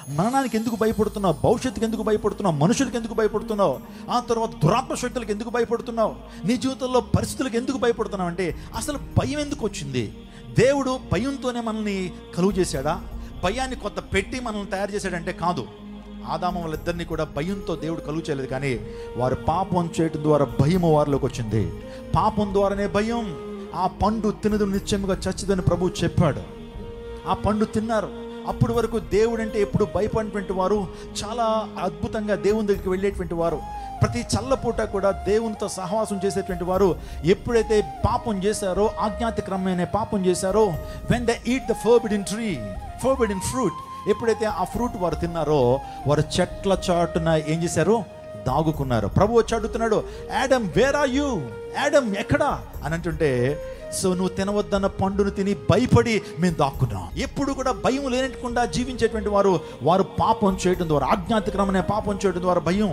మరణానికి ఎందుకు భయపడుతున్నావు? భవిష్యత్తుకి ఎందుకు భయపడుతున్నావు? మనుషులకి ఎందుకు భయపడుతున్నావు? ఆ తర్వాత దురాత్మ శక్తులకు ఎందుకు భయపడుతున్నావు? నీ జీవితంలో పరిస్థితులకు ఎందుకు భయపడుతున్నావు అంటే అసలు భయం ఎందుకు వచ్చింది? దేవుడు భయంతోనే మనల్ని కలుగు చేశాడా? భయాన్ని కొత్త పెట్టి మనల్ని తయారు చేశాడంటే కాదు. ఆదాము వాళ్ళిద్దరినీ కూడా భయంతో దేవుడు కలుగు చేయలేదు, కానీ వారు పాపం చేయడం ద్వారా భయము వారిలోకి వచ్చింది. పాపం ద్వారానే భయం. ఆ పండు తినదు నిత్యముగా చచ్చిదని ప్రభువు చెప్పాడు. ఆ పండు తిన్నారు. అప్పటి వరకు దేవుడు అంటే ఎప్పుడు భయపడినటువంటి వారు, చాలా అద్భుతంగా దేవుని దగ్గరికి వెళ్ళేటువంటి వారు, ప్రతి చల్లపూట కూడా దేవునితో సహవాసం చేసేటువంటి వారు. ఎప్పుడైతే పాపం చేశారో, ఆజ్ఞాతిక్రమమైన పాపం చేశారో, when they eat the forbidden fruit, ఎప్పుడైతే ఆ ఫ్రూట్ వారు తిన్నారో, వారు చెట్ల చాటున ఏం చేశారు? దాగుకున్నారు. ప్రభు వచ్చి అడుగుతున్నాడు, Adam where are you? Adam ఎక్కడా అని అంటుంటే, సో నువ్వు తినవద్దన్న పండును తిని భయపడి మేము దాక్కున్నాం. ఎప్పుడు కూడా భయం లేనకుండా జీవించేటువంటి వారు పాపం చేయడం ద్వారా, ఆజ్ఞాతిక్రమమైన పాపం చేయడం ద్వారా భయం